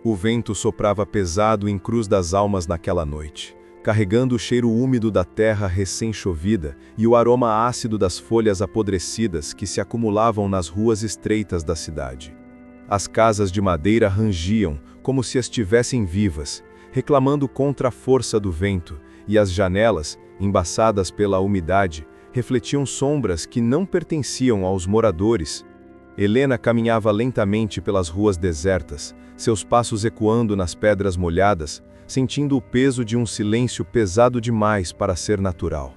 O vento soprava pesado em Cruz das Almas naquela noite, carregando o cheiro úmido da terra recém-chovida e o aroma ácido das folhas apodrecidas que se acumulavam nas ruas estreitas da cidade. As casas de madeira rangiam, como se estivessem vivas, reclamando contra a força do vento, e as janelas, embaçadas pela umidade, refletiam sombras que não pertenciam aos moradores. Helena caminhava lentamente pelas ruas desertas, seus passos ecoando nas pedras molhadas, sentindo o peso de um silêncio pesado demais para ser natural.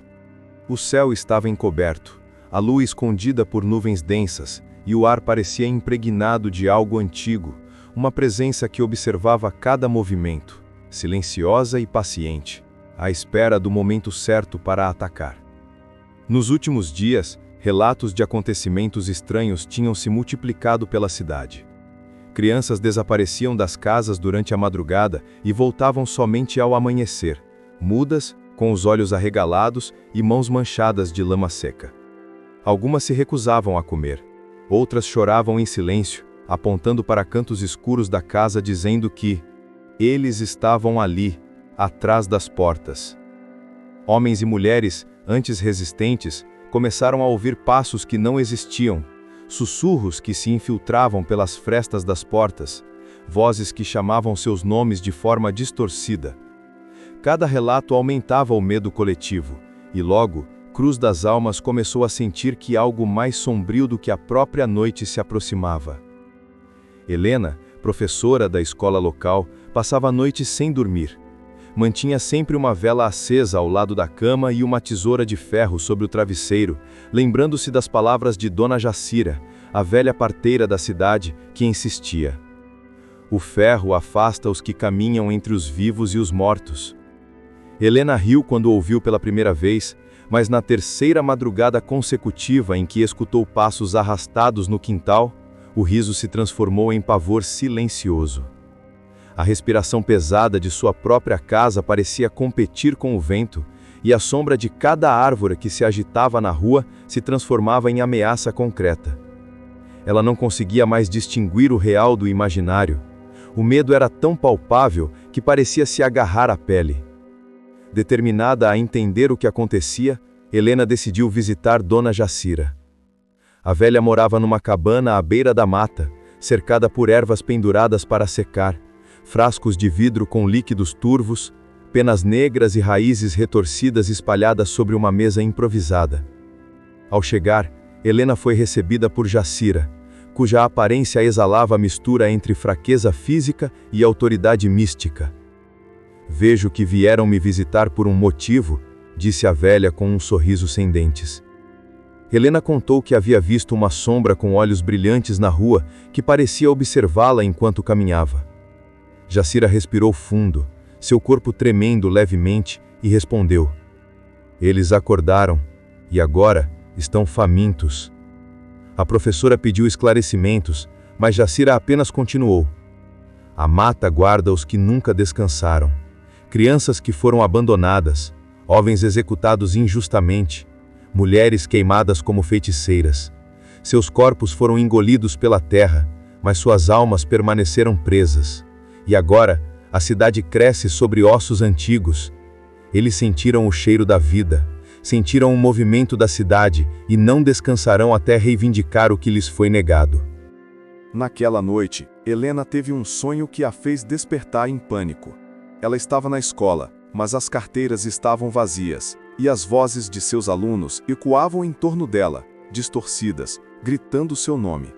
O céu estava encoberto, a lua escondida por nuvens densas, e o ar parecia impregnado de algo antigo, uma presença que observava cada movimento, silenciosa e paciente, à espera do momento certo para atacar. Nos últimos dias, relatos de acontecimentos estranhos tinham se multiplicado pela cidade. Crianças desapareciam das casas durante a madrugada e voltavam somente ao amanhecer, mudas, com os olhos arregalados e mãos manchadas de lama seca. Algumas se recusavam a comer, outras choravam em silêncio, apontando para cantos escuros da casa dizendo que eles estavam ali, atrás das portas. Homens e mulheres, antes resistentes, começaram a ouvir passos que não existiam, sussurros que se infiltravam pelas frestas das portas, vozes que chamavam seus nomes de forma distorcida. Cada relato aumentava o medo coletivo, e logo, Cruz das Almas começou a sentir que algo mais sombrio do que a própria noite se aproximava. Helena, professora da escola local, passava a noite sem dormir. Mantinha sempre uma vela acesa ao lado da cama e uma tesoura de ferro sobre o travesseiro, lembrando-se das palavras de Dona Jacira, a velha parteira da cidade, que insistia: "O ferro afasta os que caminham entre os vivos e os mortos." Helena riu quando ouviu pela primeira vez, mas na terceira madrugada consecutiva em que escutou passos arrastados no quintal, o riso se transformou em pavor silencioso. A respiração pesada de sua própria casa parecia competir com o vento, e a sombra de cada árvore que se agitava na rua se transformava em ameaça concreta. Ela não conseguia mais distinguir o real do imaginário. O medo era tão palpável que parecia se agarrar à pele. Determinada a entender o que acontecia, Helena decidiu visitar Dona Jacira. A velha morava numa cabana à beira da mata, cercada por ervas penduradas para secar, frascos de vidro com líquidos turvos, penas negras e raízes retorcidas espalhadas sobre uma mesa improvisada. Ao chegar, Helena foi recebida por Jacira, cuja aparência exalava a mistura entre fraqueza física e autoridade mística. "Vejo que vieram me visitar por um motivo", disse a velha com um sorriso sem dentes. Helena contou que havia visto uma sombra com olhos brilhantes na rua que parecia observá-la enquanto caminhava. Jacira respirou fundo, seu corpo tremendo levemente, e respondeu: "Eles acordaram, e agora estão famintos." A professora pediu esclarecimentos, mas Jacira apenas continuou: "A mata guarda os que nunca descansaram. Crianças que foram abandonadas, homens executados injustamente, mulheres queimadas como feiticeiras. Seus corpos foram engolidos pela terra, mas suas almas permaneceram presas. E agora, a cidade cresce sobre ossos antigos. Eles sentiram o cheiro da vida, sentiram o movimento da cidade e não descansarão até reivindicar o que lhes foi negado." Naquela noite, Helena teve um sonho que a fez despertar em pânico. Ela estava na escola, mas as carteiras estavam vazias, e as vozes de seus alunos ecoavam em torno dela, distorcidas, gritando seu nome.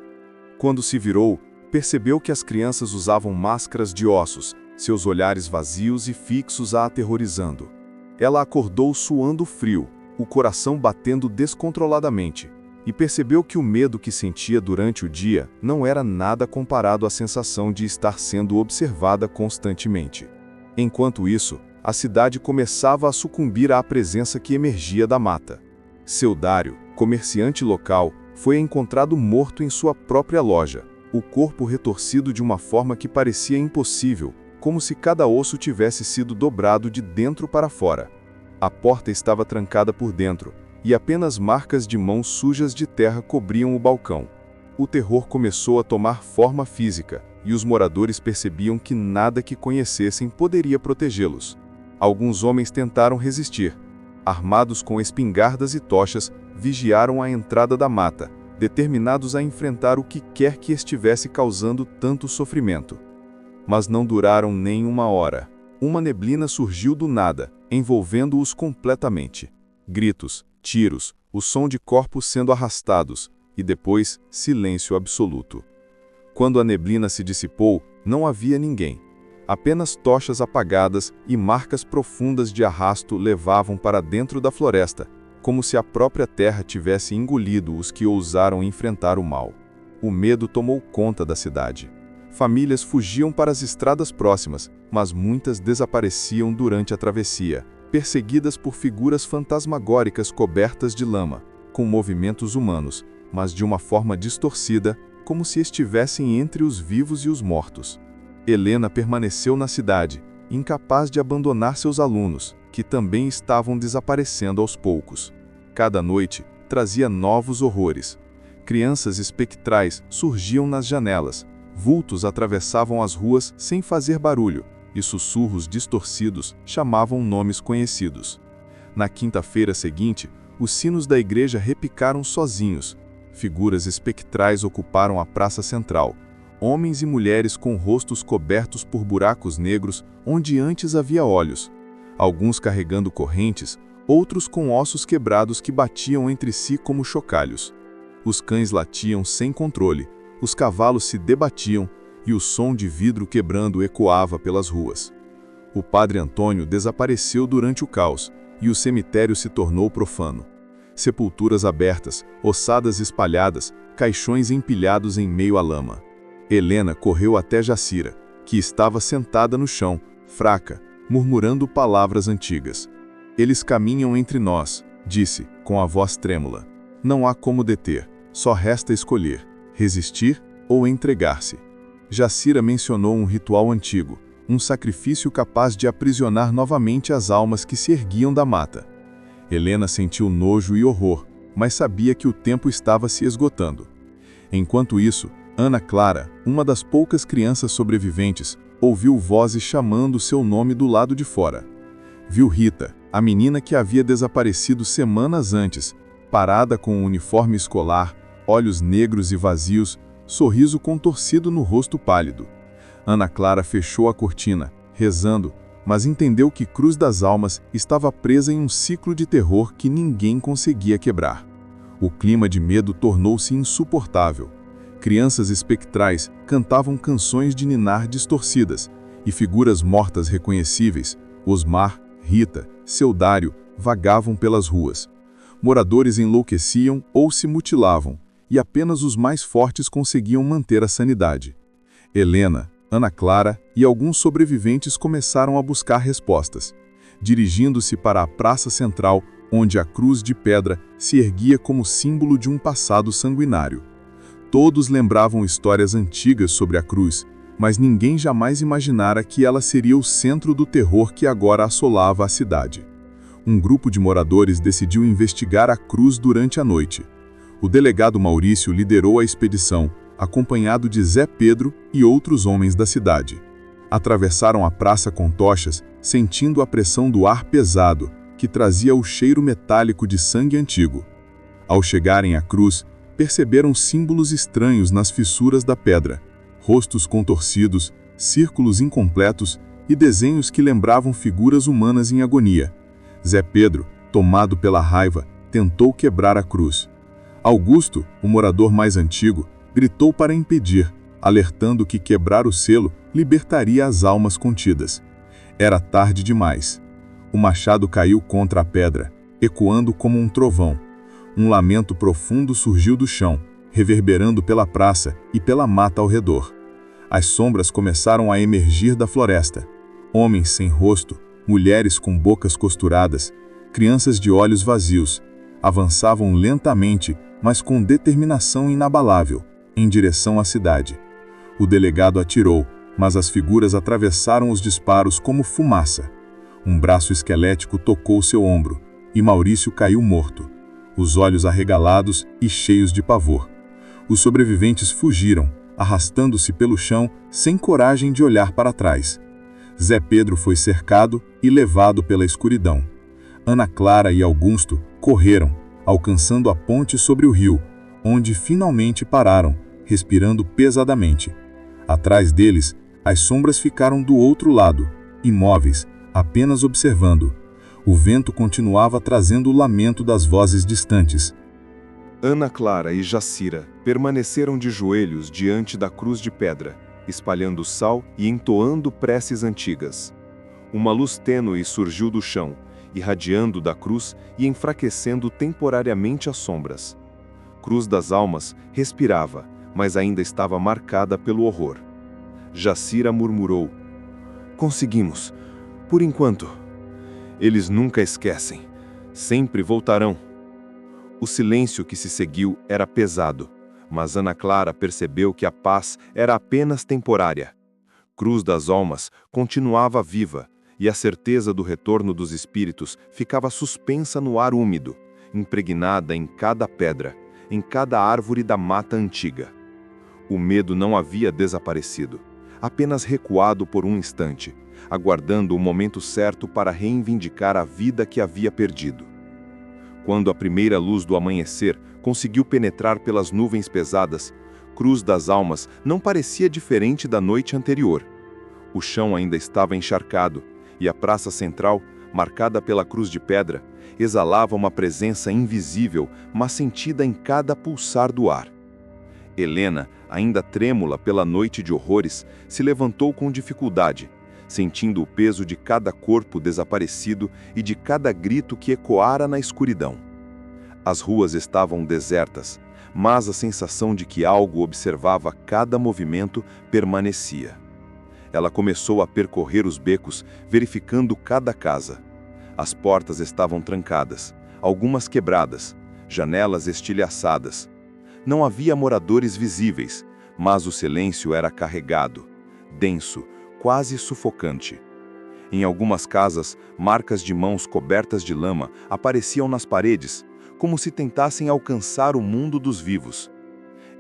Quando se virou, percebeu que as crianças usavam máscaras de ossos, seus olhares vazios e fixos a aterrorizando. Ela acordou suando frio, o coração batendo descontroladamente, e percebeu que o medo que sentia durante o dia não era nada comparado à sensação de estar sendo observada constantemente. Enquanto isso, a cidade começava a sucumbir à presença que emergia da mata. Seu Dário, comerciante local, foi encontrado morto em sua própria loja, o corpo retorcido de uma forma que parecia impossível, como se cada osso tivesse sido dobrado de dentro para fora. A porta estava trancada por dentro, e apenas marcas de mãos sujas de terra cobriam o balcão. O terror começou a tomar forma física, e os moradores percebiam que nada que conhecessem poderia protegê-los. Alguns homens tentaram resistir. Armados com espingardas e tochas, vigiaram a entrada da mata, determinados a enfrentar o que quer que estivesse causando tanto sofrimento. Mas não duraram nem uma hora. Uma neblina surgiu do nada, envolvendo-os completamente. Gritos, tiros, o som de corpos sendo arrastados, e depois silêncio absoluto. Quando a neblina se dissipou, não havia ninguém. Apenas tochas apagadas e marcas profundas de arrasto levavam para dentro da floresta, como se a própria terra tivesse engolido os que ousaram enfrentar o mal. O medo tomou conta da cidade. Famílias fugiam para as estradas próximas, mas muitas desapareciam durante a travessia, perseguidas por figuras fantasmagóricas cobertas de lama, com movimentos humanos, mas de uma forma distorcida, como se estivessem entre os vivos e os mortos. Helena permaneceu na cidade, incapaz de abandonar seus alunos, que também estavam desaparecendo aos poucos. Cada noite trazia novos horrores. Crianças espectrais surgiam nas janelas, vultos atravessavam as ruas sem fazer barulho, e sussurros distorcidos chamavam nomes conhecidos. Na quinta-feira seguinte, os sinos da igreja repicaram sozinhos. Figuras espectrais ocuparam a praça central. Homens e mulheres com rostos cobertos por buracos negros, onde antes havia olhos. Alguns carregando correntes, outros com ossos quebrados que batiam entre si como chocalhos. Os cães latiam sem controle, os cavalos se debatiam e o som de vidro quebrando ecoava pelas ruas. O padre Antônio desapareceu durante o caos e o cemitério se tornou profano. Sepulturas abertas, ossadas espalhadas, caixões empilhados em meio à lama. Helena correu até Jacira, que estava sentada no chão, fraca, murmurando palavras antigas. Eles caminham entre nós, disse, com a voz trêmula. Não há como deter, só resta escolher, resistir ou entregar-se. Jacira mencionou um ritual antigo, um sacrifício capaz de aprisionar novamente as almas que se erguiam da mata. Helena sentiu nojo e horror, mas sabia que o tempo estava se esgotando. Enquanto isso, Ana Clara, uma das poucas crianças sobreviventes, ouviu vozes chamando seu nome do lado de fora. Viu Rita, a menina que havia desaparecido semanas antes, parada com um uniforme escolar, olhos negros e vazios, sorriso contorcido no rosto pálido. Ana Clara fechou a cortina, rezando, mas entendeu que Cruz das Almas estava presa em um ciclo de terror que ninguém conseguia quebrar. O clima de medo tornou-se insuportável. Crianças espectrais cantavam canções de ninar distorcidas, e figuras mortas reconhecíveis, Osmar, Rita, Seudário, vagavam pelas ruas. Moradores enlouqueciam ou se mutilavam, e apenas os mais fortes conseguiam manter a sanidade. Helena, Ana Clara e alguns sobreviventes começaram a buscar respostas, dirigindo-se para a praça central, onde a cruz de pedra se erguia como símbolo de um passado sanguinário. Todos lembravam histórias antigas sobre a cruz, mas ninguém jamais imaginara que ela seria o centro do terror que agora assolava a cidade. Um grupo de moradores decidiu investigar a cruz durante a noite. O delegado Maurício liderou a expedição, acompanhado de Zé Pedro e outros homens da cidade. Atravessaram a praça com tochas, sentindo a pressão do ar pesado, que trazia o cheiro metálico de sangue antigo. Ao chegarem à cruz, perceberam símbolos estranhos nas fissuras da pedra, rostos contorcidos, círculos incompletos e desenhos que lembravam figuras humanas em agonia. Zé Pedro, tomado pela raiva, tentou quebrar a cruz. Augusto, o morador mais antigo, gritou para impedir, alertando que quebrar o selo libertaria as almas contidas. Era tarde demais. O machado caiu contra a pedra, ecoando como um trovão. Um lamento profundo surgiu do chão, reverberando pela praça e pela mata ao redor. As sombras começaram a emergir da floresta. Homens sem rosto, mulheres com bocas costuradas, crianças de olhos vazios, avançavam lentamente, mas com determinação inabalável, em direção à cidade. O delegado atirou, mas as figuras atravessaram os disparos como fumaça. Um braço esquelético tocou seu ombro, e Maurício caiu morto, os olhos arregalados e cheios de pavor. Os sobreviventes fugiram, arrastando-se pelo chão sem coragem de olhar para trás. Zé Pedro foi cercado e levado pela escuridão. Ana Clara e Augusto correram, alcançando a ponte sobre o rio, onde finalmente pararam, respirando pesadamente. Atrás deles, as sombras ficaram do outro lado, imóveis, apenas observando. O vento continuava trazendo o lamento das vozes distantes. Ana Clara e Jacira permaneceram de joelhos diante da cruz de pedra, espalhando sal e entoando preces antigas. Uma luz tênue surgiu do chão, irradiando da cruz e enfraquecendo temporariamente as sombras. Cruz das Almas respirava, mas ainda estava marcada pelo horror. Jacira murmurou: "Conseguimos, por enquanto. Eles nunca esquecem. Sempre voltarão." O silêncio que se seguiu era pesado, mas Ana Clara percebeu que a paz era apenas temporária. Cruz das Almas continuava viva, e a certeza do retorno dos espíritos ficava suspensa no ar úmido, impregnada em cada pedra, em cada árvore da mata antiga. O medo não havia desaparecido, apenas recuado por um instante, aguardando o momento certo para reivindicar a vida que havia perdido. Quando a primeira luz do amanhecer conseguiu penetrar pelas nuvens pesadas, Cruz das Almas não parecia diferente da noite anterior. O chão ainda estava encharcado, e a praça central, marcada pela cruz de pedra, exalava uma presença invisível, mas sentida em cada pulsar do ar. Helena, ainda trêmula pela noite de horrores, se levantou com dificuldade, sentindo o peso de cada corpo desaparecido e de cada grito que ecoara na escuridão. As ruas estavam desertas, mas a sensação de que algo observava cada movimento permanecia. Ela começou a percorrer os becos, verificando cada casa. As portas estavam trancadas, algumas quebradas, janelas estilhaçadas. Não havia moradores visíveis, mas o silêncio era carregado, denso, quase sufocante. Em algumas casas, marcas de mãos cobertas de lama apareciam nas paredes, como se tentassem alcançar o mundo dos vivos.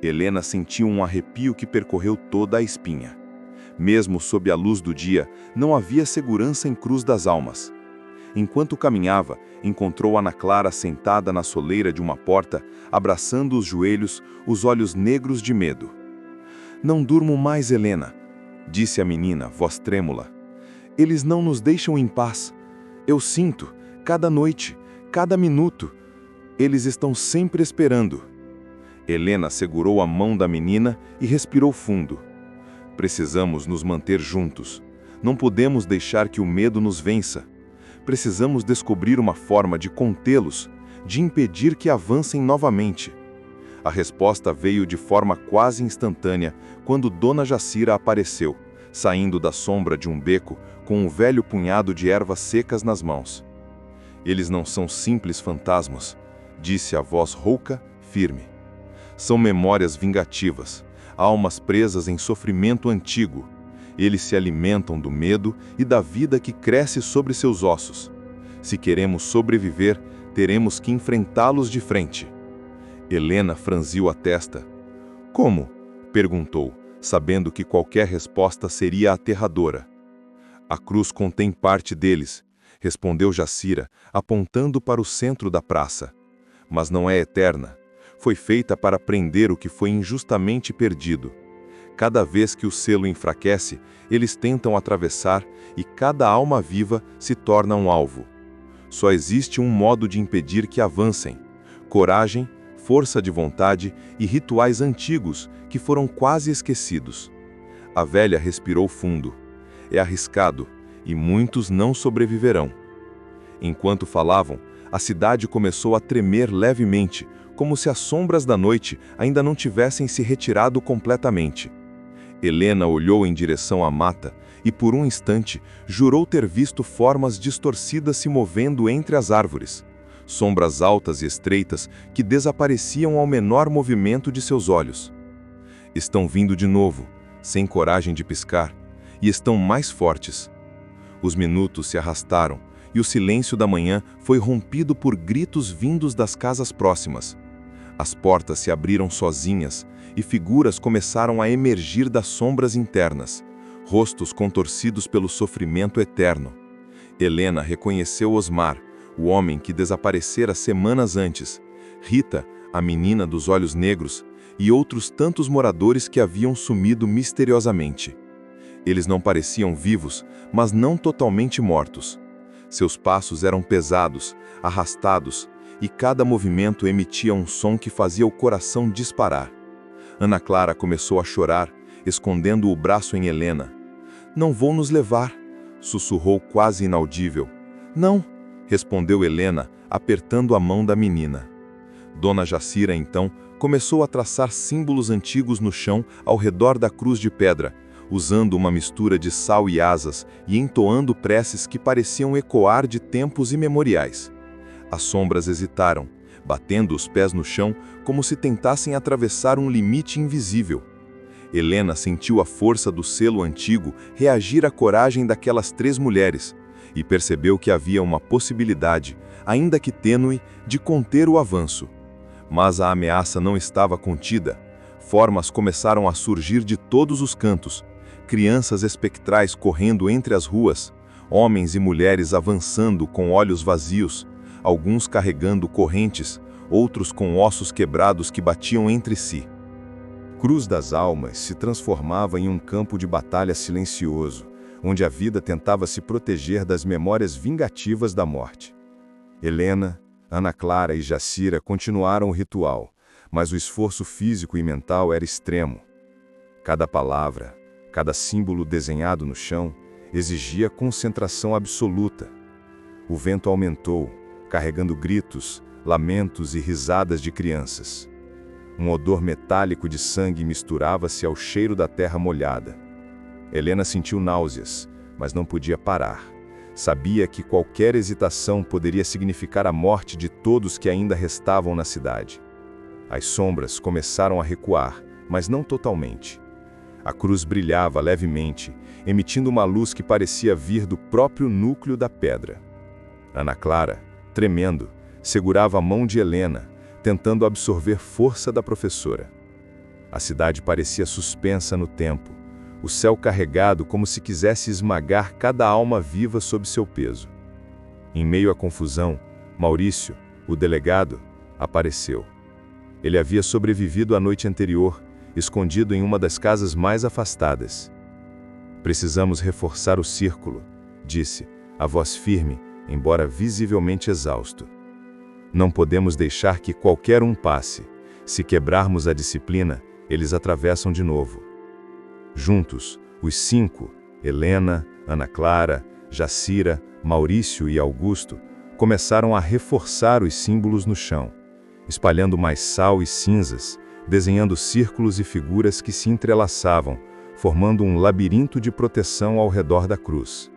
Helena sentiu um arrepio que percorreu toda a espinha. Mesmo sob a luz do dia, não havia segurança em Cruz das Almas. Enquanto caminhava, encontrou Ana Clara sentada na soleira de uma porta, abraçando os joelhos, os olhos negros de medo. "Não durmo mais, Helena", disse a menina, voz trêmula. "Eles não nos deixam em paz. Eu sinto, cada noite, cada minuto. Eles estão sempre esperando." Helena segurou a mão da menina e respirou fundo. "Precisamos nos manter juntos. Não podemos deixar que o medo nos vença. Precisamos descobrir uma forma de contê-los, de impedir que avancem novamente." A resposta veio de forma quase instantânea quando Dona Jacira apareceu, saindo da sombra de um beco com um velho punhado de ervas secas nas mãos. "Eles não são simples fantasmas", disse a voz rouca, firme. "São memórias vingativas, almas presas em sofrimento antigo. Eles se alimentam do medo e da vida que cresce sobre seus ossos. Se queremos sobreviver, teremos que enfrentá-los de frente." Helena franziu a testa. "Como?" perguntou, sabendo que qualquer resposta seria aterradora. "A cruz contém parte deles", respondeu Jacira, apontando para o centro da praça. "Mas não é eterna. Foi feita para prender o que foi injustamente perdido. Cada vez que o selo enfraquece, eles tentam atravessar e cada alma viva se torna um alvo. Só existe um modo de impedir que avancem: coragem, força de vontade e rituais antigos que foram quase esquecidos." A velha respirou fundo. "É arriscado, e muitos não sobreviverão." Enquanto falavam, a cidade começou a tremer levemente, como se as sombras da noite ainda não tivessem se retirado completamente. Helena olhou em direção à mata e, por um instante, jurou ter visto formas distorcidas se movendo entre as árvores. Sombras altas e estreitas que desapareciam ao menor movimento de seus olhos. "Estão vindo de novo, sem coragem de piscar, e estão mais fortes." Os minutos se arrastaram, e o silêncio da manhã foi rompido por gritos vindos das casas próximas. As portas se abriram sozinhas e figuras começaram a emergir das sombras internas, rostos contorcidos pelo sofrimento eterno. Helena reconheceu Osmar, o homem que desaparecera semanas antes, Rita, a menina dos olhos negros, e outros tantos moradores que haviam sumido misteriosamente. Eles não pareciam vivos, mas não totalmente mortos. Seus passos eram pesados, arrastados, e cada movimento emitia um som que fazia o coração disparar. Ana Clara começou a chorar, escondendo o braço em Helena. "Não vou nos levar", sussurrou quase inaudível. "Não", respondeu Helena, apertando a mão da menina. Dona Jacira, então, começou a traçar símbolos antigos no chão ao redor da cruz de pedra, usando uma mistura de sal e asas e entoando preces que pareciam ecoar de tempos imemoriais. As sombras hesitaram, batendo os pés no chão como se tentassem atravessar um limite invisível. Helena sentiu a força do selo antigo reagir à coragem daquelas 3 mulheres e percebeu que havia uma possibilidade, ainda que tênue, de conter o avanço. Mas a ameaça não estava contida. Formas começaram a surgir de todos os cantos, crianças espectrais correndo entre as ruas, homens e mulheres avançando com olhos vazios, alguns carregando correntes, outros com ossos quebrados que batiam entre si. Cruz das Almas se transformava em um campo de batalha silencioso, onde a vida tentava se proteger das memórias vingativas da morte. Helena, Ana Clara e Jacira continuaram o ritual, mas o esforço físico e mental era extremo. Cada palavra, cada símbolo desenhado no chão, exigia concentração absoluta. O vento aumentou, carregando gritos, lamentos e risadas de crianças. Um odor metálico de sangue misturava-se ao cheiro da terra molhada. Helena sentiu náuseas, mas não podia parar. Sabia que qualquer hesitação poderia significar a morte de todos que ainda restavam na cidade. As sombras começaram a recuar, mas não totalmente. A cruz brilhava levemente, emitindo uma luz que parecia vir do próprio núcleo da pedra. Ana Clara, tremendo, segurava a mão de Helena, tentando absorver força da professora. A cidade parecia suspensa no tempo, o céu carregado como se quisesse esmagar cada alma viva sob seu peso. Em meio à confusão, Maurício, o delegado, apareceu. Ele havia sobrevivido a noite anterior, escondido em uma das casas mais afastadas. "Precisamos reforçar o círculo", disse, a voz firme, embora visivelmente exausto. "Não podemos deixar que qualquer um passe. Se quebrarmos a disciplina, eles atravessam de novo." Juntos, os 5, Helena, Ana Clara, Jacira, Maurício e Augusto, começaram a reforçar os símbolos no chão, espalhando mais sal e cinzas, desenhando círculos e figuras que se entrelaçavam, formando um labirinto de proteção ao redor da cruz.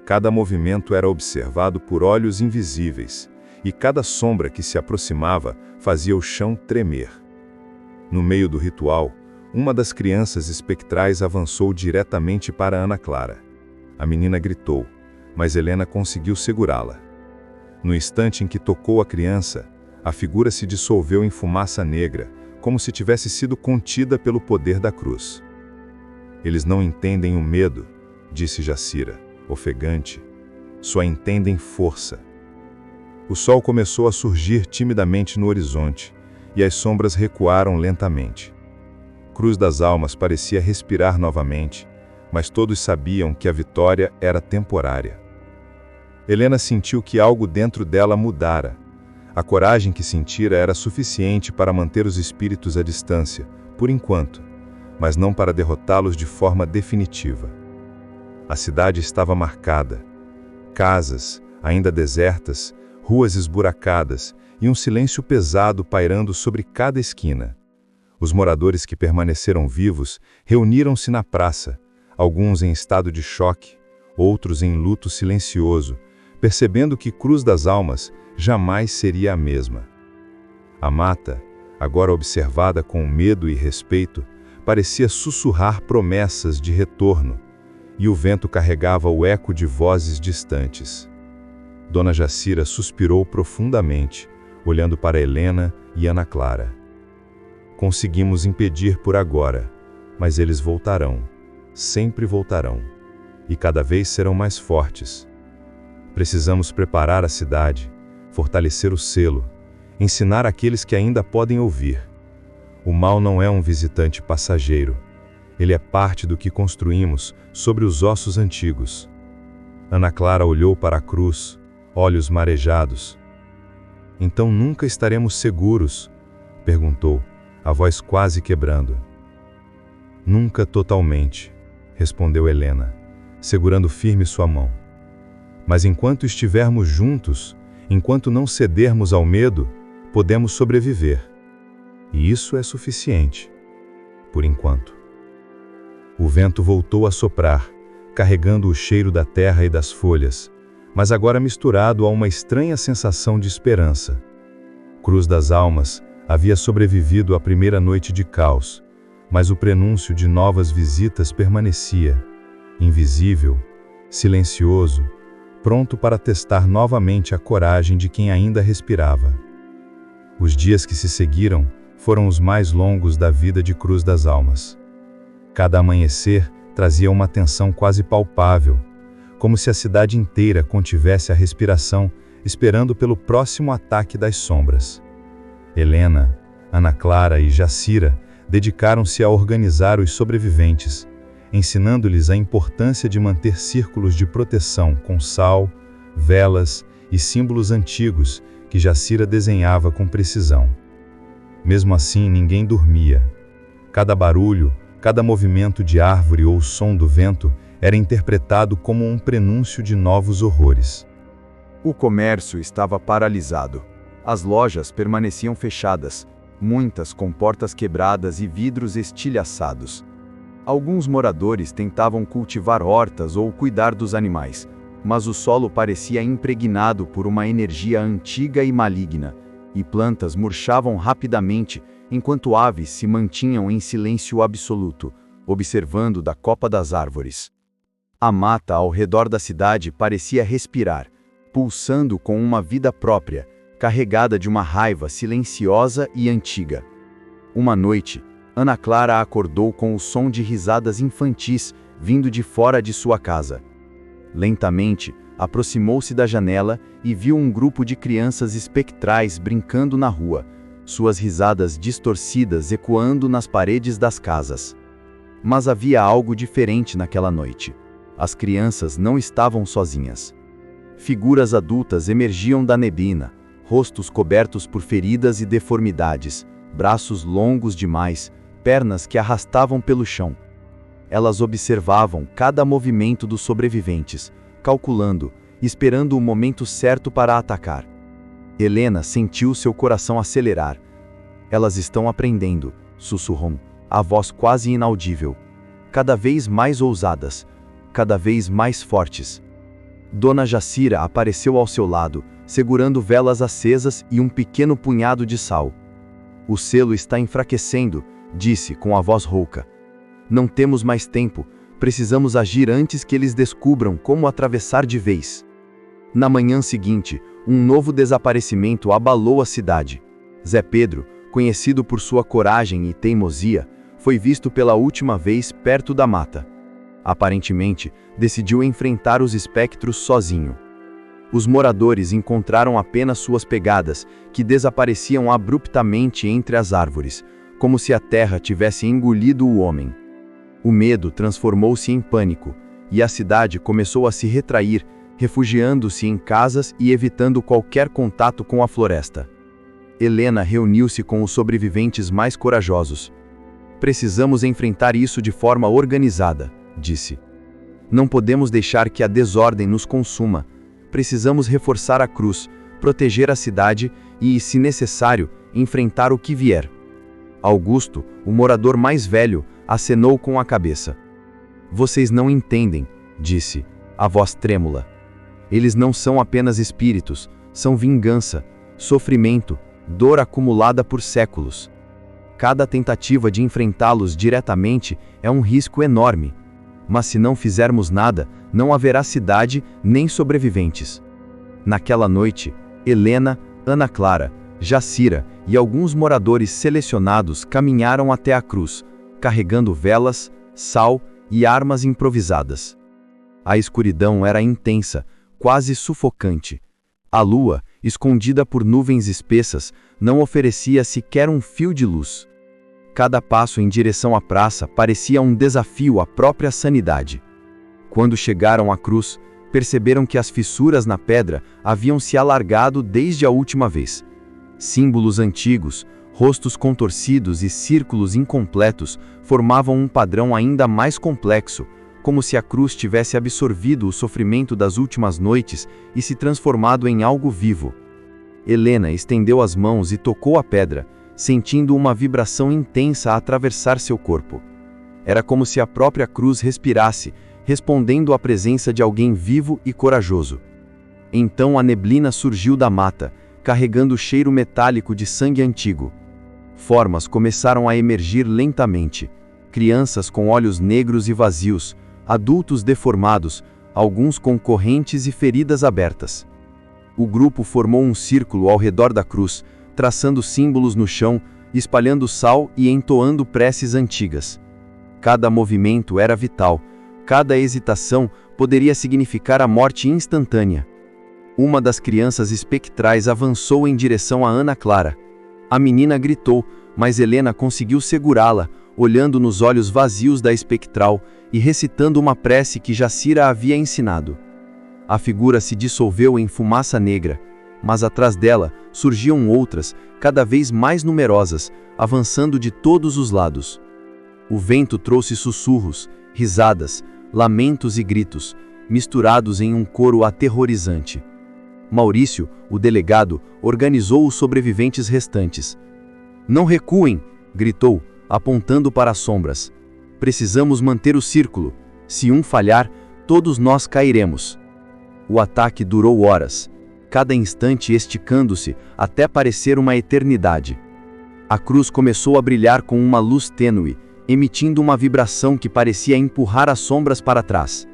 Cada movimento era observado por olhos invisíveis, e cada sombra que se aproximava fazia o chão tremer. No meio do ritual, uma das crianças espectrais avançou diretamente para Ana Clara. A menina gritou, mas Helena conseguiu segurá-la. No instante em que tocou a criança, a figura se dissolveu em fumaça negra, como se tivesse sido contida pelo poder da cruz. "Eles não entendem o medo", disse Jacira, ofegante. "Só entendem força." O sol começou a surgir timidamente no horizonte, e as sombras recuaram lentamente. Cruz das Almas parecia respirar novamente, mas todos sabiam que a vitória era temporária. Helena sentiu que algo dentro dela mudara. A coragem que sentira era suficiente para manter os espíritos à distância, por enquanto, mas não para derrotá-los de forma definitiva. A cidade estava marcada. Casas, ainda desertas, ruas esburacadas e um silêncio pesado pairando sobre cada esquina. Os moradores que permaneceram vivos reuniram-se na praça, alguns em estado de choque, outros em luto silencioso, percebendo que Cruz das Almas jamais seria a mesma. A mata, agora observada com medo e respeito, parecia sussurrar promessas de retorno, e o vento carregava o eco de vozes distantes. Dona Jacira suspirou profundamente, olhando para Helena e Ana Clara. Conseguimos impedir por agora, mas eles voltarão, sempre voltarão, e cada vez serão mais fortes. Precisamos preparar a cidade, fortalecer o selo, ensinar aqueles que ainda podem ouvir. O mal não é um visitante passageiro. Ele é parte do que construímos sobre os ossos antigos. Ana Clara olhou para a cruz, olhos marejados. Então nunca estaremos seguros? Perguntou, a voz quase quebrando. Nunca totalmente, respondeu Helena, segurando firme sua mão. Mas enquanto estivermos juntos, enquanto não cedermos ao medo, podemos sobreviver. E isso é suficiente, por enquanto. O vento voltou a soprar, carregando o cheiro da terra e das folhas, mas agora misturado a uma estranha sensação de esperança. Cruz das Almas havia sobrevivido à primeira noite de caos, mas o prenúncio de novas visitas permanecia, invisível, silencioso, pronto para testar novamente a coragem de quem ainda respirava. Os dias que se seguiram foram os mais longos da vida de Cruz das Almas. Cada amanhecer trazia uma tensão quase palpável, como se a cidade inteira contivesse a respiração, esperando pelo próximo ataque das sombras. Helena, Ana Clara e Jacira dedicaram-se a organizar os sobreviventes, ensinando-lhes a importância de manter círculos de proteção com sal, velas e símbolos antigos que Jacira desenhava com precisão. Mesmo assim, ninguém dormia. Cada barulho, cada movimento de árvore ou som do vento era interpretado como um prenúncio de novos horrores. O comércio estava paralisado. As lojas permaneciam fechadas, muitas com portas quebradas e vidros estilhaçados. Alguns moradores tentavam cultivar hortas ou cuidar dos animais, mas o solo parecia impregnado por uma energia antiga e maligna, e plantas murchavam rapidamente enquanto aves se mantinham em silêncio absoluto, observando da copa das árvores. A mata ao redor da cidade parecia respirar, pulsando com uma vida própria, carregada de uma raiva silenciosa e antiga. Uma noite, Ana Clara acordou com o som de risadas infantis vindo de fora de sua casa. Lentamente, aproximou-se da janela e viu um grupo de crianças espectrais brincando na rua, suas risadas distorcidas ecoando nas paredes das casas. Mas havia algo diferente naquela noite. As crianças não estavam sozinhas. Figuras adultas emergiam da neblina, rostos cobertos por feridas e deformidades, braços longos demais, pernas que arrastavam pelo chão. Elas observavam cada movimento dos sobreviventes, calculando, esperando o momento certo para atacar. Helena sentiu seu coração acelerar. Elas estão aprendendo, sussurrou, a voz quase inaudível. Cada vez mais ousadas, cada vez mais fortes. Dona Jacira apareceu ao seu lado, segurando velas acesas e um pequeno punhado de sal. O selo está enfraquecendo, disse com a voz rouca. Não temos mais tempo, precisamos agir antes que eles descubram como atravessar de vez. Na manhã seguinte, um novo desaparecimento abalou a cidade. Zé Pedro, conhecido por sua coragem e teimosia, foi visto pela última vez perto da mata. Aparentemente, decidiu enfrentar os espectros sozinho. Os moradores encontraram apenas suas pegadas, que desapareciam abruptamente entre as árvores, como se a terra tivesse engolido o homem. O medo transformou-se em pânico, e a cidade começou a se retrair, refugiando-se em casas e evitando qualquer contato com a floresta. Helena reuniu-se com os sobreviventes mais corajosos. Precisamos enfrentar isso de forma organizada, disse. Não podemos deixar que a desordem nos consuma. Precisamos reforçar a cruz, proteger a cidade e, se necessário, enfrentar o que vier. Augusto, o morador mais velho, acenou com a cabeça. Vocês não entendem, disse, a voz trêmula. Eles não são apenas espíritos, são vingança, sofrimento, dor acumulada por séculos. Cada tentativa de enfrentá-los diretamente é um risco enorme. Mas se não fizermos nada, não haverá cidade nem sobreviventes. Naquela noite, Helena, Ana Clara, Jacira e alguns moradores selecionados caminharam até a cruz, carregando velas, sal e armas improvisadas. A escuridão era intensa, quase sufocante. A lua, escondida por nuvens espessas, não oferecia sequer um fio de luz. Cada passo em direção à praça parecia um desafio à própria sanidade. Quando chegaram à cruz, perceberam que as fissuras na pedra haviam se alargado desde a última vez. Símbolos antigos, rostos contorcidos e círculos incompletos formavam um padrão ainda mais complexo, como se a cruz tivesse absorvido o sofrimento das últimas noites e se transformado em algo vivo. Helena estendeu as mãos e tocou a pedra, sentindo uma vibração intensa atravessar seu corpo. Era como se a própria cruz respirasse, respondendo à presença de alguém vivo e corajoso. Então a neblina surgiu da mata, carregando o cheiro metálico de sangue antigo. Formas começaram a emergir lentamente. Crianças com olhos negros e vazios, adultos deformados, alguns com correntes e feridas abertas. O grupo formou um círculo ao redor da cruz, traçando símbolos no chão, espalhando sal e entoando preces antigas. Cada movimento era vital, cada hesitação poderia significar a morte instantânea. Uma das crianças espectrais avançou em direção a Ana Clara. A menina gritou, mas Helena conseguiu segurá-la, olhando nos olhos vazios da espectral e recitando uma prece que Jacira havia ensinado. A figura se dissolveu em fumaça negra, mas atrás dela surgiam outras, cada vez mais numerosas, avançando de todos os lados. O vento trouxe sussurros, risadas, lamentos e gritos, misturados em um coro aterrorizante. Maurício, o delegado, organizou os sobreviventes restantes. "Não recuem!" gritou, apontando para as sombras. "Precisamos manter o círculo. Se um falhar, todos nós cairemos." O ataque durou horas, cada instante esticando-se até parecer uma eternidade. A cruz começou a brilhar com uma luz tênue, emitindo uma vibração que parecia empurrar as sombras para trás.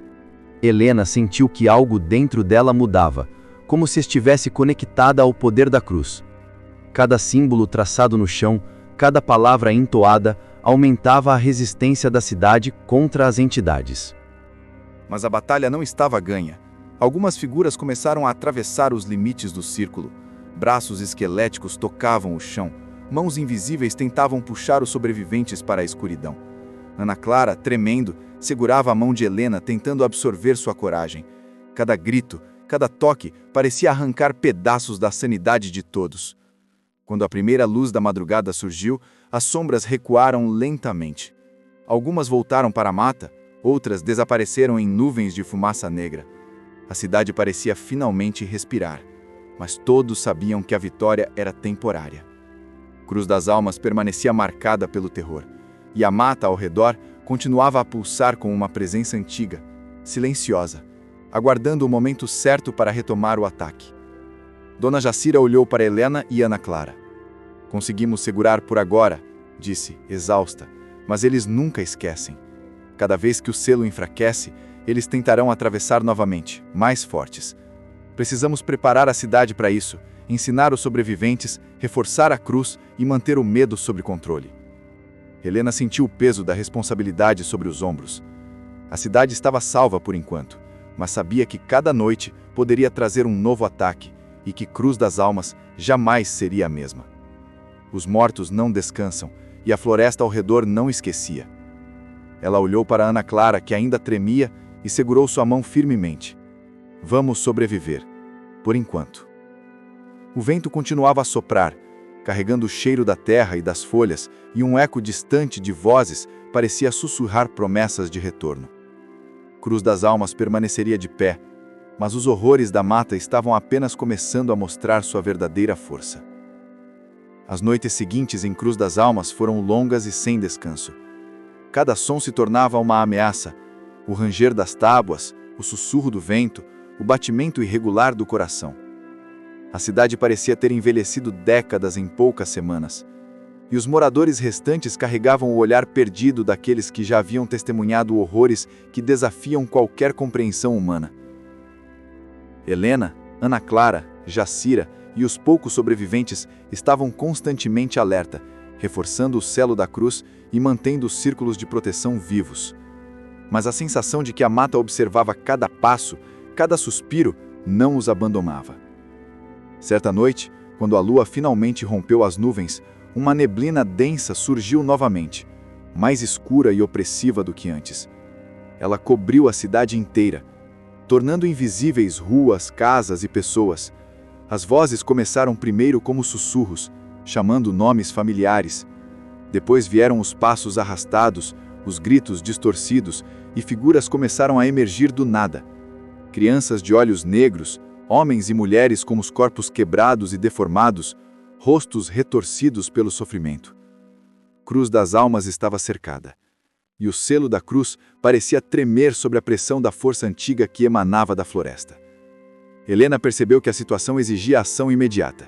Helena sentiu que algo dentro dela mudava, como se estivesse conectada ao poder da cruz. Cada símbolo traçado no chão, cada palavra entoada, aumentava a resistência da cidade contra as entidades. Mas a batalha não estava ganha. Algumas figuras começaram a atravessar os limites do círculo. Braços esqueléticos tocavam o chão. Mãos invisíveis tentavam puxar os sobreviventes para a escuridão. Ana Clara, tremendo, segurava a mão de Helena, tentando absorver sua coragem. Cada grito, cada toque parecia arrancar pedaços da sanidade de todos. Quando a primeira luz da madrugada surgiu, as sombras recuaram lentamente. Algumas voltaram para a mata, outras desapareceram em nuvens de fumaça negra. A cidade parecia finalmente respirar, mas todos sabiam que a vitória era temporária. Cruz das Almas permanecia marcada pelo terror, e a mata ao redor continuava a pulsar com uma presença antiga, silenciosa, aguardando o momento certo para retomar o ataque. Dona Jacira olhou para Helena e Ana Clara. "Conseguimos segurar por agora", disse, exausta, "mas eles nunca esquecem. Cada vez que o selo enfraquece, eles tentarão atravessar novamente, mais fortes. Precisamos preparar a cidade para isso, ensinar os sobreviventes, reforçar a cruz e manter o medo sob controle." Helena sentiu o peso da responsabilidade sobre os ombros. A cidade estava salva por enquanto, mas sabia que cada noite poderia trazer um novo ataque e que Cruz das Almas jamais seria a mesma. Os mortos não descansam e a floresta ao redor não esquecia. Ela olhou para Ana Clara, que ainda tremia, e segurou sua mão firmemente. "Vamos sobreviver, por enquanto." O vento continuava a soprar, carregando o cheiro da terra e das folhas, e um eco distante de vozes parecia sussurrar promessas de retorno. Cruz das Almas permaneceria de pé, mas os horrores da mata estavam apenas começando a mostrar sua verdadeira força. As noites seguintes em Cruz das Almas foram longas e sem descanso. Cada som se tornava uma ameaça: o ranger das tábuas, o sussurro do vento, o batimento irregular do coração. A cidade parecia ter envelhecido décadas em poucas semanas, e os moradores restantes carregavam o olhar perdido daqueles que já haviam testemunhado horrores que desafiam qualquer compreensão humana. Helena, Ana Clara, Jacira e os poucos sobreviventes estavam constantemente alerta, reforçando o selo da cruz e mantendo os círculos de proteção vivos. Mas a sensação de que a mata observava cada passo, cada suspiro, não os abandonava. Certa noite, quando a lua finalmente rompeu as nuvens, uma neblina densa surgiu novamente, mais escura e opressiva do que antes. Ela cobriu a cidade inteira, tornando invisíveis ruas, casas e pessoas. As vozes começaram primeiro como sussurros, chamando nomes familiares. Depois vieram os passos arrastados, os gritos distorcidos, e figuras começaram a emergir do nada. Crianças de olhos negros, homens e mulheres com os corpos quebrados e deformados, rostos retorcidos pelo sofrimento. Cruz das Almas estava cercada, e o selo da cruz parecia tremer sob a pressão da força antiga que emanava da floresta. Helena percebeu que a situação exigia ação imediata.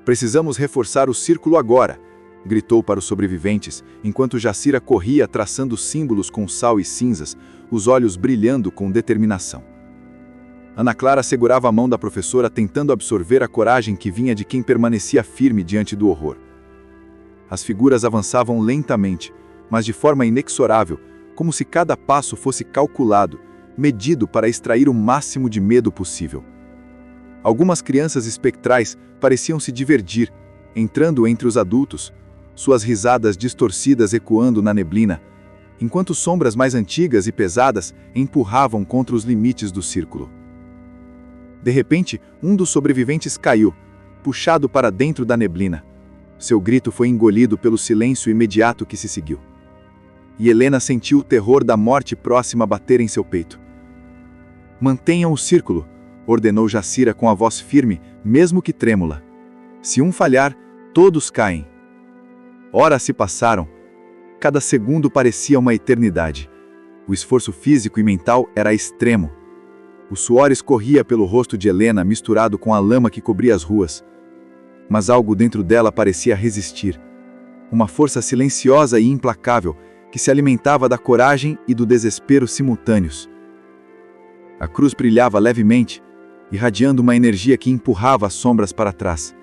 "Precisamos reforçar o círculo agora", gritou para os sobreviventes, enquanto Jacira corria traçando símbolos com sal e cinzas, os olhos brilhando com determinação. Ana Clara segurava a mão da professora, tentando absorver a coragem que vinha de quem permanecia firme diante do horror. As figuras avançavam lentamente, mas de forma inexorável, como se cada passo fosse calculado, medido para extrair o máximo de medo possível. Algumas crianças espectrais pareciam se divergir, entrando entre os adultos, suas risadas distorcidas ecoando na neblina, enquanto sombras mais antigas e pesadas empurravam contra os limites do círculo. De repente, um dos sobreviventes caiu, puxado para dentro da neblina. Seu grito foi engolido pelo silêncio imediato que se seguiu. E Helena sentiu o terror da morte próxima bater em seu peito. "Mantenham o círculo", ordenou Jacira com a voz firme, mesmo que trêmula. "Se um falhar, todos caem." Horas se passaram. Cada segundo parecia uma eternidade. O esforço físico e mental era extremo. O suor escorria pelo rosto de Helena, misturado com a lama que cobria as ruas. Mas algo dentro dela parecia resistir. Uma força silenciosa e implacável que se alimentava da coragem e do desespero simultâneos. A cruz brilhava levemente, irradiando uma energia que empurrava as sombras para trás.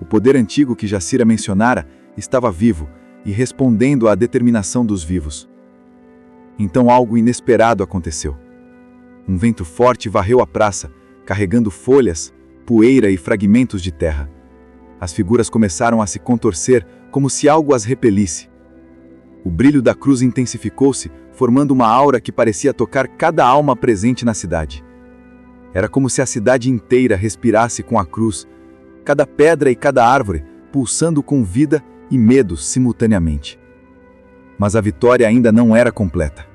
O poder antigo que Jacira mencionara estava vivo e respondendo à determinação dos vivos. Então algo inesperado aconteceu. Um vento forte varreu a praça, carregando folhas, poeira e fragmentos de terra. As figuras começaram a se contorcer como se algo as repelisse. O brilho da cruz intensificou-se, formando uma aura que parecia tocar cada alma presente na cidade. Era como se a cidade inteira respirasse com a cruz, cada pedra e cada árvore pulsando com vida e medo simultaneamente. Mas a vitória ainda não era completa.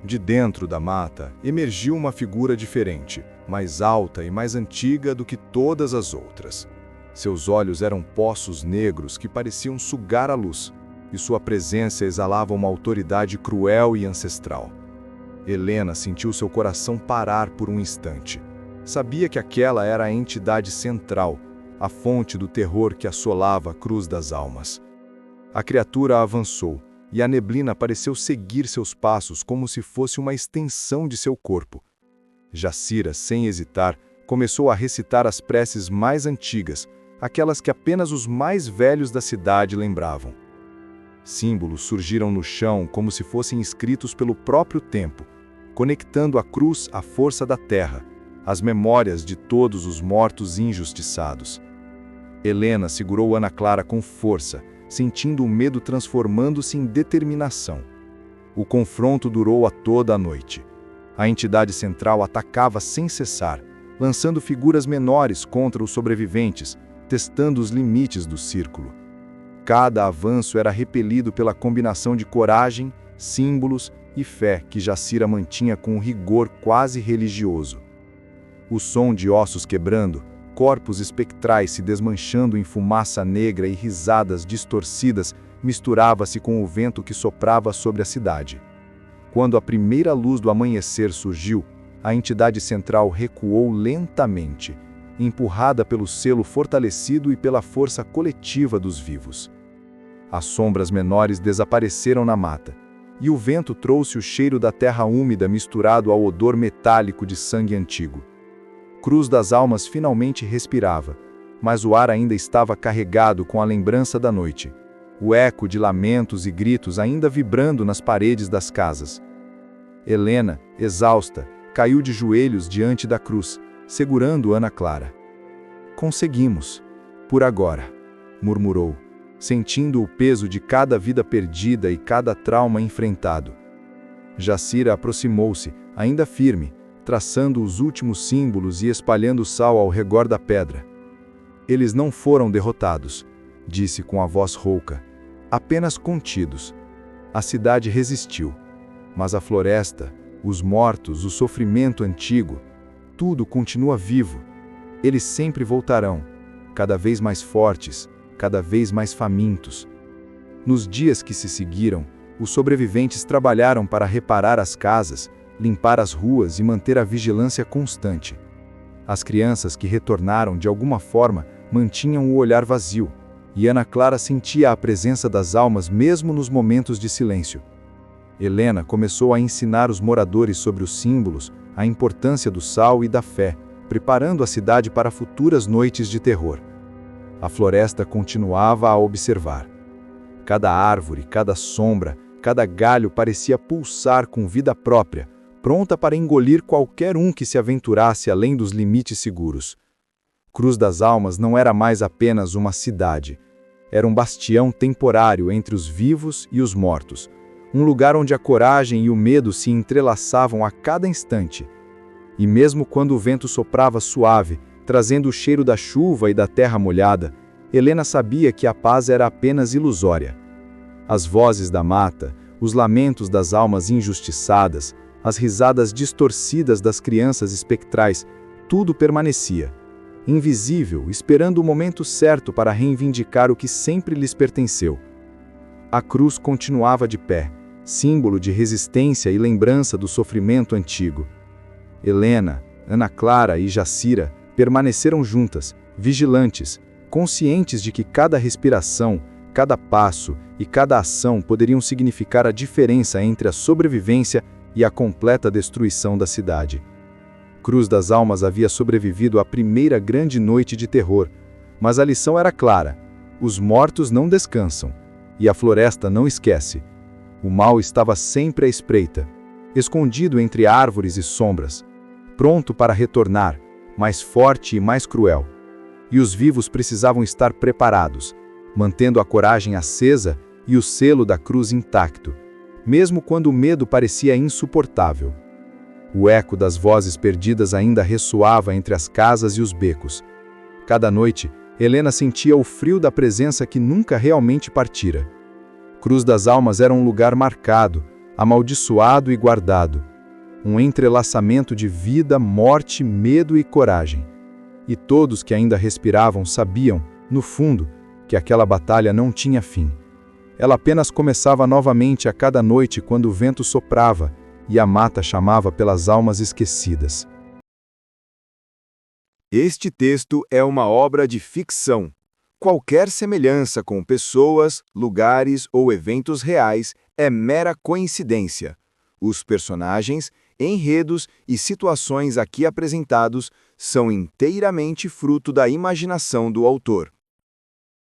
De dentro da mata, emergiu uma figura diferente, mais alta e mais antiga do que todas as outras. Seus olhos eram poços negros que pareciam sugar a luz, e sua presença exalava uma autoridade cruel e ancestral. Helena sentiu seu coração parar por um instante. Sabia que aquela era a entidade central, a fonte do terror que assolava a Cruz das Almas. A criatura avançou, e a neblina pareceu seguir seus passos como se fosse uma extensão de seu corpo. Jacira, sem hesitar, começou a recitar as preces mais antigas, aquelas que apenas os mais velhos da cidade lembravam. Símbolos surgiram no chão como se fossem escritos pelo próprio tempo, conectando a cruz à força da terra, às memórias de todos os mortos injustiçados. Helena segurou Ana Clara com força, sentindo o medo transformando-se em determinação. O confronto durou a toda a noite. A entidade central atacava sem cessar, lançando figuras menores contra os sobreviventes, testando os limites do círculo. Cada avanço era repelido pela combinação de coragem, símbolos e fé que Jacira mantinha com um rigor quase religioso. O som de ossos quebrando, corpos espectrais se desmanchando em fumaça negra e risadas distorcidas misturava-se com o vento que soprava sobre a cidade. Quando a primeira luz do amanhecer surgiu, a entidade central recuou lentamente, empurrada pelo selo fortalecido e pela força coletiva dos vivos. As sombras menores desapareceram na mata, e o vento trouxe o cheiro da terra úmida misturado ao odor metálico de sangue antigo. Cruz das Almas finalmente respirava, mas o ar ainda estava carregado com a lembrança da noite. O eco de lamentos e gritos ainda vibrando nas paredes das casas. Helena, exausta, caiu de joelhos diante da cruz, segurando Ana Clara. "Conseguimos, por agora", murmurou, sentindo o peso de cada vida perdida e cada trauma enfrentado. Jacira aproximou-se, ainda firme, traçando os últimos símbolos e espalhando sal ao redor da pedra. "Eles não foram derrotados", disse com a voz rouca, "apenas contidos. A cidade resistiu, mas a floresta, os mortos, o sofrimento antigo, tudo continua vivo. Eles sempre voltarão, cada vez mais fortes, cada vez mais famintos." Nos dias que se seguiram, os sobreviventes trabalharam para reparar as casas, limpar as ruas e manter a vigilância constante. As crianças que retornaram de alguma forma mantinham o olhar vazio, e Ana Clara sentia a presença das almas mesmo nos momentos de silêncio. Helena começou a ensinar os moradores sobre os símbolos, a importância do sal e da fé, preparando a cidade para futuras noites de terror. A floresta continuava a observar. Cada árvore, cada sombra, cada galho parecia pulsar com vida própria, pronta para engolir qualquer um que se aventurasse além dos limites seguros. Cruz das Almas não era mais apenas uma cidade. Era um bastião temporário entre os vivos e os mortos. Um lugar onde a coragem e o medo se entrelaçavam a cada instante. E mesmo quando o vento soprava suave, trazendo o cheiro da chuva e da terra molhada, Helena sabia que a paz era apenas ilusória. As vozes da mata, os lamentos das almas injustiçadas, as risadas distorcidas das crianças espectrais, tudo permanecia, invisível, esperando o momento certo para reivindicar o que sempre lhes pertenceu. A cruz continuava de pé, símbolo de resistência e lembrança do sofrimento antigo. Helena, Ana Clara e Jacira permaneceram juntas, vigilantes, conscientes de que cada respiração, cada passo e cada ação poderiam significar a diferença entre a sobrevivência e a completa destruição da cidade. Cruz das Almas havia sobrevivido à primeira grande noite de terror, mas a lição era clara: os mortos não descansam, e a floresta não esquece. O mal estava sempre à espreita, escondido entre árvores e sombras, pronto para retornar, mais forte e mais cruel. E os vivos precisavam estar preparados, mantendo a coragem acesa e o selo da cruz intacto, mesmo quando o medo parecia insuportável. O eco das vozes perdidas ainda ressoava entre as casas e os becos. Cada noite, Helena sentia o frio da presença que nunca realmente partira. Cruz das Almas era um lugar marcado, amaldiçoado e guardado. Um entrelaçamento de vida, morte, medo e coragem. E todos que ainda respiravam sabiam, no fundo, que aquela batalha não tinha fim. Ela apenas começava novamente a cada noite quando o vento soprava e a mata chamava pelas almas esquecidas. Este texto é uma obra de ficção. Qualquer semelhança com pessoas, lugares ou eventos reais é mera coincidência. Os personagens, enredos e situações aqui apresentados são inteiramente fruto da imaginação do autor.